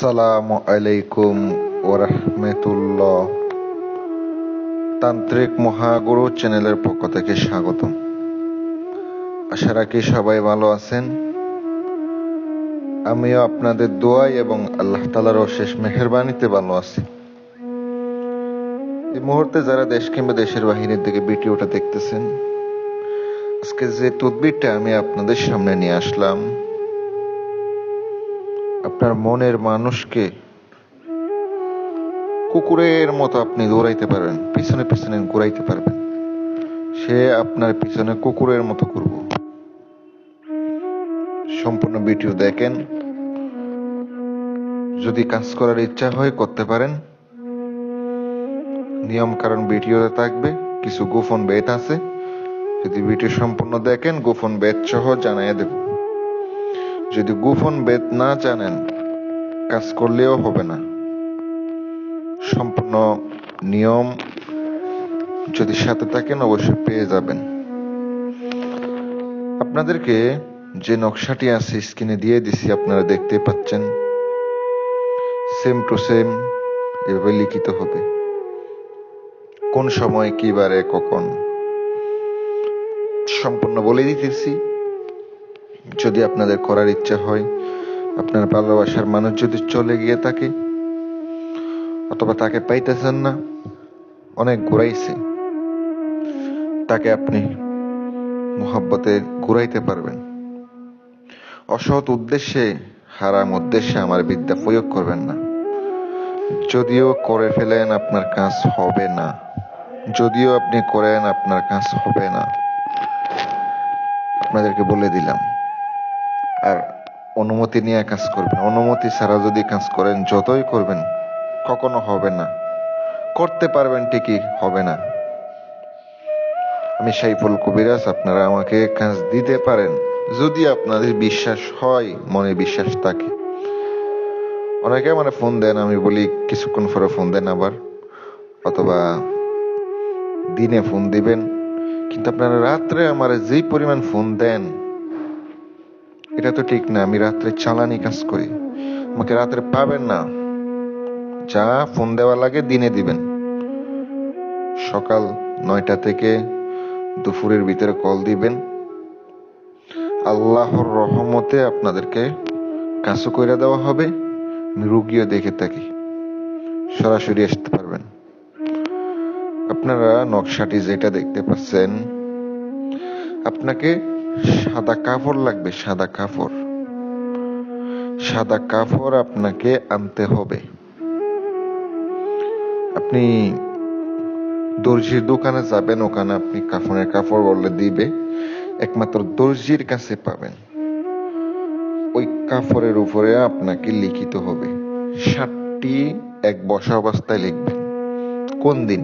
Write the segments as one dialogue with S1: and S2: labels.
S1: আসসালামু আলাইকুম ওরহমতুল্লাহ। তান্ত্রিক মহাগুরু চ্যানেলের পক্ষ থেকে স্বাগতম। আশা রাখি সবাই ভালো আছেন। আমিও আপনাদের দোয়ায় এবং আল্লাহ তাআলার অশেষ মেহেরবানিতে ভালো আছি। এই মুহূর্তে যারা দেশ কিংবা দেশের বাহিরের দিকে ভিডিওটা দেখতেছেন, আজকে যে তদবিরটা আমি আপনাদের সামনে নিয়ে আসলাম, আপনার মনের মানুষকে কুকুরের মতো আপনি দৌড়াইতে পারবেন, পিছনে পিছনে ঘুরাইতে পারবেন। সে আপনার পিছনে কুকুরের মতো করব। সম্পূর্ণ ভিডিও দেখেন। যদি কাজ করার ইচ্ছা হয় করতে পারেন। নিয়ম কারণ ভিডিওতে থাকবে, কিছু গোপন বেদ আছে। যদি ভিডিও সম্পূর্ণ দেখেন, গোপন বেদ সহ জানাইয়া দেব। যদি গোপন বেদ না জানেন, কাজ করলেও হবে না। সম্পূর্ণ নিয়ম যদি সাথে থাকেন অবশ্যই পেয়ে যাবেন। আপনাদেরকে যে নকশাটি আছে স্ক্রিনে দিয়ে দিছি, আপনারা দেখতে পাচ্ছেন। সেম টু সেম এভাবে লিখিত হবে। কোন সময়, কি বারে, কখন সম্পূর্ণ বলে দিতেছি। যদি আপনাদের করার ইচ্ছা হয়, আপনার ভালোবাসার মানুষ যদি চলে গিয়ে থাকে অথবা তাকে পাইতেছেন না, অনেক ঘুরাইছে, তাকে আপনি মোহাব্বতে ঘুরাইতে পারবেন। অসৎ উদ্দেশ্যে, হারাম উদ্দেশ্যে আমার বিদ্যা প্রয়োগ করবেন না। যদিও করে ফেলেন, আপনার কাজ হবে না। যদিও আপনি করেন, আপনার কাজ হবে না। আপনাদেরকে বলে দিলাম। আর অনুমতি নিয়ে কাজ করবেন। অনুমতি ছাড়া যদি কাজ করেন, যতই করবেন কখনো হবে না। করতে পারবেন ঠিকই, হবে না। আমি সাইফুল কবিরাজ, আপনারা আমাকে কাজ দিতে পারেন যদি আপনাদের বিশ্বাস হয়, মনে বিশ্বাস থাকে। অনেকে মানে ফোন দেন, আমি বলি কিছুক্ষণ পরে ফোন দেন আবার, অথবা দিনে ফোন দিবেন। কিন্তু আপনারা রাত্রে আমার যেই পরিমাণ ফোন দেন, এটা তো ঠিক না। আমি রাত্রে চালানি কাজ করি, আমাকে রাত্রে পাবেন না। যা ফোন দেওয়া লাগে দিনে দিবেন। সকাল 9টা থেকে দুপুরের ভিতরে কল দিবেন। আল্লাহর রহমতে আপনাদেরকে কাজও করে দেওয়া হবে। আমি রুগীও দেখে থাকি, সরাসরি আসতে পারবেন। আপনারা নকশাটি যেটা দেখতে পাচ্ছেন, আপনাকে সাদা কাপড় লাগবে। সাদা কাপড়, সাদা কাপড় আপনাকে আনতে হবে। আপনি দর্জির দোকানে যাবেন, ওখানে আপনি কাফনের কাপড় বললে দিবে, একমাত্র দর্জির কাছে পাবেন। ওই কাপড়ের উপরে আপনাকে লিখিত হবে 7টি এক বসা অবস্থায় লিখবেন। কোন দিন?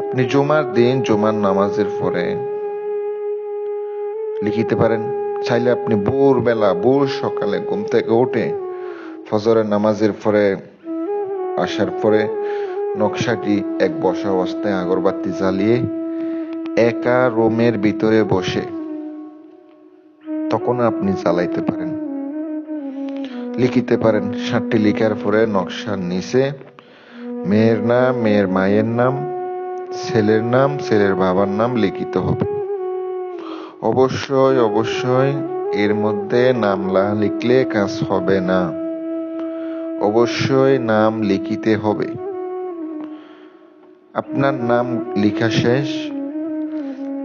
S1: আপনি জুমার দিন, জুমার নামাজের পরে লিখিতে পারেন। চাইলে আপনি ভোরবেলা, ভোর সকালে ঘুম থেকে উঠে ফজরের নামাজের পরে আসার পরে নকশাটি এক বসা অবস্থায় আগরবাতি জ্বালিয়ে একা রুমের ভিতরে বসে তখন আপনি জ্বালাইতে পারেন। লিখিতে পারেন। 7টি লিখার পরে নকশার নিচে মেয়ের নাম, মেয়ের মায়ের নাম, ছেলের নাম, ছেলের বাবার নাম লিখিত হবে। অবশ্যই অবশ্যই এর মধ্যে নাম লিখলে কাজ হবে না। অবশ্যই নাম লিখিতে হবে। আপনার নাম লেখা শেষ,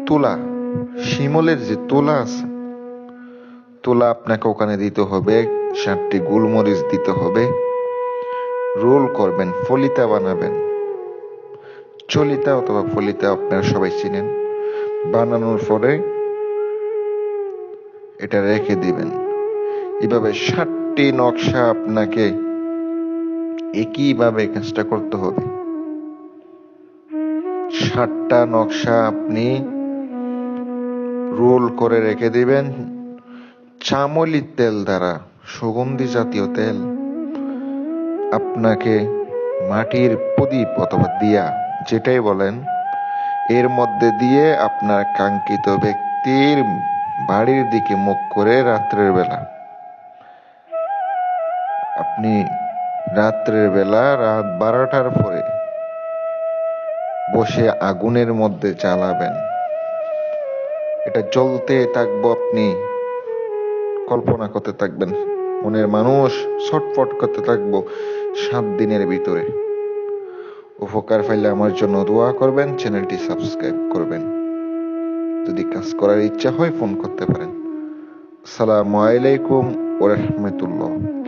S1: তুলা, শিমলের যে তুলা আছে, তুলা আপনাকে ওখানে দিতে হবে। 7টি গোলমরিচ দিতে হবে। রোল করবেন, ফলিতা বানাবেন। চলিতা অথবা ফলিতা আপনারা সবাই চিনেন। বানানোর পরে এটা রেখে দিবেন। এভাবে 7টি নকশা আপনাকে একইভাবে কাজটা করতে হবে। 7টা নকশা আপনি রোল করে রেখে দিবেন। চামলির তেল দ্বারা, সুগন্ধি জাতীয় তেল, আপনাকে মাটির প্রদীপ অথবা দিয়া যেটাই বলেন, এর মধ্যে দিয়ে আপনার কাঙ্ক্ষিত ব্যক্তির বাড়ির দিকে মুখ করে রাত্রের বেলা আপনি রাত্রের বেলা রাত 12টার পরে বসে আগুনের মধ্যে জ্বালাবেন। এটা জ্বলতে থাকবো, আপনি কল্পনা করতে থাকবেন, মনের মানুষ ছটফট করতে থাকবো 7 দিনের ভিতরে। উপকার পাইলে আমার জন্য দোয়া করবেন, চ্যানেলটি সাবস্ক্রাইব করবেন। যদি কাজ করার ইচ্ছা হয় ফোন করতে পারেন। আসসালামু আলাইকুম ওয়া রাহমাতুল্লাহ।